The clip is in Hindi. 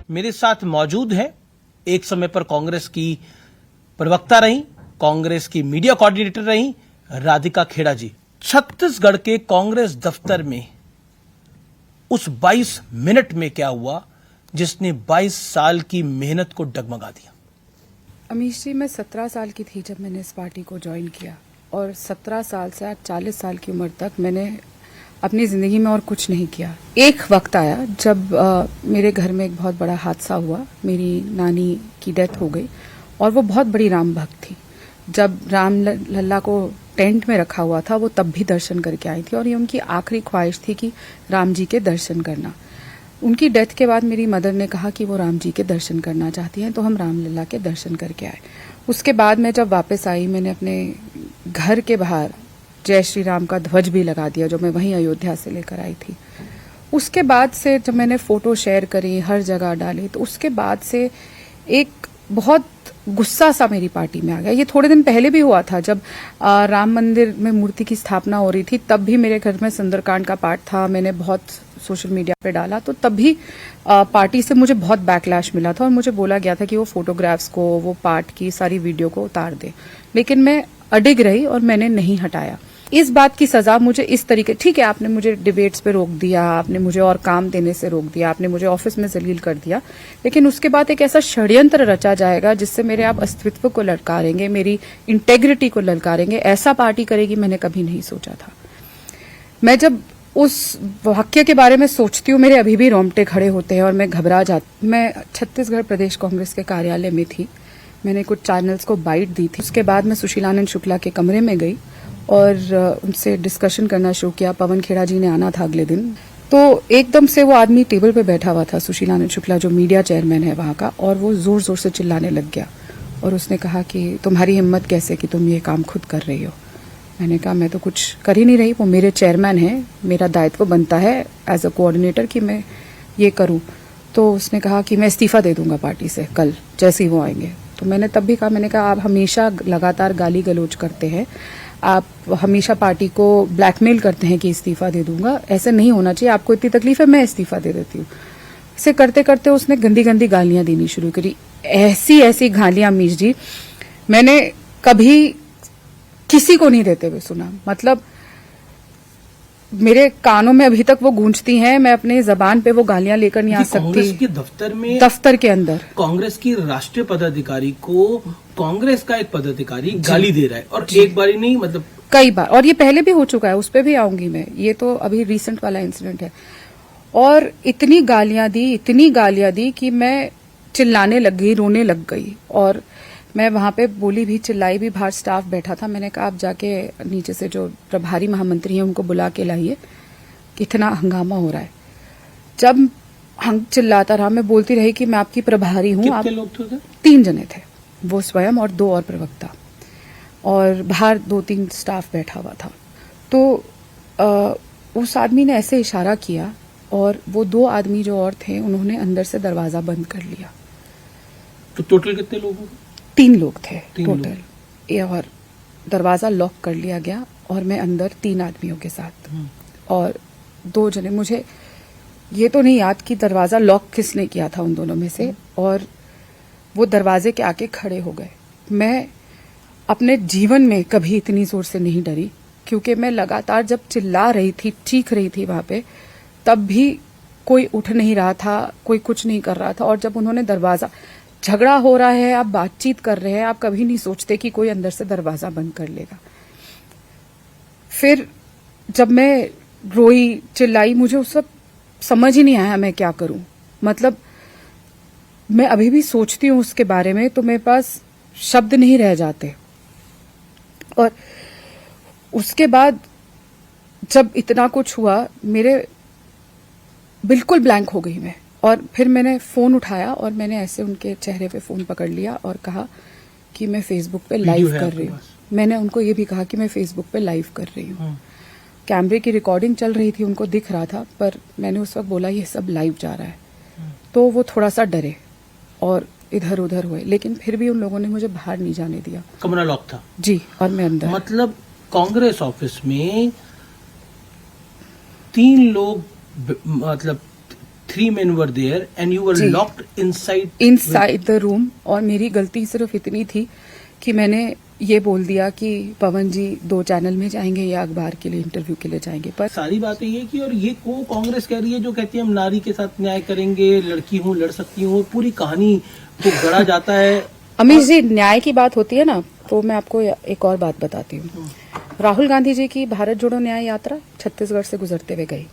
मेरे साथ मौजूद हैं, एक समय पर कांग्रेस की प्रवक्ता रही, कांग्रेस की मीडिया कोऑर्डिनेटर रही, राधिका खेड़ा जी। छत्तीसगढ़ के कांग्रेस दफ्तर में उस 22 मिनट में क्या हुआ जिसने 22 साल की मेहनत को डगमगा दिया? अमीश जी, मैं 17 साल की थी जब मैंने इस पार्टी को ज्वाइन किया और 17 साल से आज 40 साल की उम्र तक मैंने अपनी ज़िंदगी में और कुछ नहीं किया। एक वक्त आया जब मेरे घर में एक बहुत बड़ा हादसा हुआ, मेरी नानी की डेथ हो गई और वो बहुत बड़ी राम भक्त थी। जब राम लल्ला को टेंट में रखा हुआ था वो तब भी दर्शन करके आई थी और ये उनकी आखिरी ख्वाहिश थी कि राम जी के दर्शन करना। उनकी डेथ के बाद मेरी मदर ने कहा कि वो राम जी के दर्शन करना चाहती हैं, तो हम रामलला के दर्शन करके आए। उसके बाद मैं जब वापस आई, मैंने अपने घर के बाहर जय श्री राम का ध्वज भी लगा दिया जो मैं वहीं अयोध्या से लेकर आई थी। उसके बाद से जब मैंने फोटो शेयर करी, हर जगह डाली, तो उसके बाद से एक बहुत गुस्सा सा मेरी पार्टी में आ गया। ये थोड़े दिन पहले भी हुआ था जब राम मंदिर में मूर्ति की स्थापना हो रही थी, तब भी मेरे घर में सुंदरकांड का पाठ था, मैंने बहुत सोशल मीडिया पे डाला, तो तब भी पार्टी से मुझे बहुत बैकलैश मिला था और मुझे बोला गया था कि वो फोटोग्राफ्स को, वो पाठ की सारी वीडियो को उतार दे। लेकिन मैं अडिग रही और मैंने नहीं हटाया। इस बात की सजा मुझे इस तरीके, ठीक है आपने मुझे डिबेट्स पे रोक दिया, आपने मुझे और काम देने से रोक दिया, आपने मुझे ऑफिस में जलील कर दिया, लेकिन उसके बाद एक ऐसा षड्यंत्र रचा जाएगा जिससे मेरे आप अस्तित्व को ललकारेंगे, मेरी इंटेग्रिटी को ललकारेंगे, ऐसा पार्टी करेगी मैंने कभी नहीं सोचा था। मैं जब उस वाक्य के बारे में सोचती हूँ, मेरे अभी भी रोंगटे खड़े होते हैं और मैं घबरा जाती। मैं छत्तीसगढ़ प्रदेश कांग्रेस के कार्यालय में थी, मैंने कुछ चैनल्स को बाइट दी थी। उसके बाद मैं सुशीलानंद शुक्ला के कमरे में गई और उनसे डिस्कशन करना शुरू किया। पवन खेड़ा जी ने आना था अगले दिन, तो एकदम से वो आदमी टेबल पे बैठा हुआ था, सुशीलानंद शुक्ला जो मीडिया चेयरमैन है वहां का, और वो जोर जोर से चिल्लाने लग गया और उसने कहा कि तुम्हारी हिम्मत कैसे कि तुम ये काम खुद कर रही हो। मैंने कहा मैं तो कुछ कर ही नहीं रही, वो मेरे चेयरमैन हैं, मेरा दायित्व बनता है एज अ कोऑर्डिनेटर कि मैं ये करूं। तो उसने कहा कि मैं इस्तीफा दे दूंगा पार्टी से कल जैसे ही वो आएंगे। तो मैंने तब भी कहा, मैंने कहा आप हमेशा लगातार गाली गलौज करते हैं, आप हमेशा पार्टी को ब्लैकमेल करते हैं कि इस्तीफा दे दूंगा, ऐसे नहीं होना चाहिए, आपको इतनी तकलीफ है मैं इस्तीफा दे देती हूँ। इसे करते करते उसने गंदी गंदी गालियां देनी शुरू करी, ऐसी ऐसी गालियां अमीश जी मैंने कभी किसी को नहीं देते हुए सुना। मतलब मेरे कानों में अभी तक वो गूंजती हैं, मैं अपने जबान पे वो गालियां लेकर नहीं आ सकती। कांग्रेस के दफ्तर में, दफ्तर के अंदर कांग्रेस की राष्ट्रीय पदाधिकारी को कांग्रेस का एक पदाधिकारी गाली दे रहा है और एक बार ही नहीं, मतलब कई बार, और ये पहले भी हो चुका है, उस पर भी आऊंगी मैं, ये तो अभी रिसेंट वाला इंसिडेंट है। और इतनी गालियां दी कि मैं चिल्लाने लग गई, रोने लग गई और मैं वहां पे बोली भी, चिल्लाई भी। बाहर स्टाफ बैठा था, मैंने कहा आप जाके नीचे से जो प्रभारी महामंत्री हैं उनको बुला के लाइए, इतना हंगामा हो रहा है। जब हम चिल्लाता रहा, मैं बोलती रही कि मैं आपकी प्रभारी हूँ। कितने लोग थे उधर? 3 जने थे, वो स्वयं और 2 और प्रवक्ता, और बाहर 2-3 स्टाफ बैठा हुआ था। तो उस आदमी ने ऐसे इशारा किया और वो 2 आदमी जो और थे उन्होंने अंदर से दरवाजा बंद कर लिया। तो टोटल कितने लोग? 3 लोग थे टोटल, और दरवाजा लॉक कर लिया गया और मैं अंदर 3 आदमियों के साथ, और 2 जने, मुझे ये तो नहीं याद कि दरवाजा लॉक किसने किया था उन दोनों में से, और वो दरवाजे के आके खड़े हो गए। मैं अपने जीवन में कभी इतनी जोर से नहीं डरी, क्योंकि मैं लगातार जब चिल्ला रही थी, चीख रही थी वहां पे, तब भी कोई उठ नहीं रहा था, कोई कुछ नहीं कर रहा था। और जब उन्होंने दरवाजा, झगड़ा हो रहा है, आप बातचीत कर रहे हैं, आप कभी नहीं सोचते कि कोई अंदर से दरवाजा बंद कर लेगा। फिर जब मैं रोई, चिल्लाई, मुझे उस वक्त समझ ही नहीं आया मैं क्या करूं। मतलब मैं अभी भी सोचती हूं उसके बारे में तो मेरे पास शब्द नहीं रह जाते। और उसके बाद जब इतना कुछ हुआ, मेरे बिल्कुल ब्लैंक हो गई मैं, और फिर मैंने फोन उठाया और मैंने ऐसे उनके चेहरे पे फोन पकड़ लिया और कहा कि मैं फेसबुक पे लाइव कर रही हूँ। मैंने उनको ये भी कहा कि मैं फेसबुक पे लाइव कर रही हूँ। कैमरे की रिकॉर्डिंग चल रही थी, उनको दिख रहा था, पर मैंने उस वक्त बोला ये सब लाइव जा रहा है। तो वो थोड़ा सा डरे और इधर उधर हुए, लेकिन फिर भी उन लोगों ने मुझे बाहर नहीं जाने दिया। कमरा लॉक था जी, और मैं अंदर। मतलब कांग्रेस ऑफिस में 3 लोग, मतलब 3 men were there and you were जी। locked inside. Inside the room, और मेरी गलती सिर्फ इतनी थी कि मैंने ये बोल दिया कि पवन जी 2 चैनल में जाएंगे या अखबार के लिए इंटरव्यू के लिए जाएंगे, पर सारी बातें ये कि और ये को कांग्रेस कह रही है जो कहती है हम नारी के साथ न्याय करेंगे, लड़की हूँ लड़ सकती हूँ, पूरी कहानी को गढ़ा जाता है। अमीश जी, न्याय की बात होती है ना, तो मैं आपको एक और बात बताती हूँ। राहुल गांधी जी की भारत जोड़ो न्याय यात्रा छत्तीसगढ़ से गुजरते हुए गई।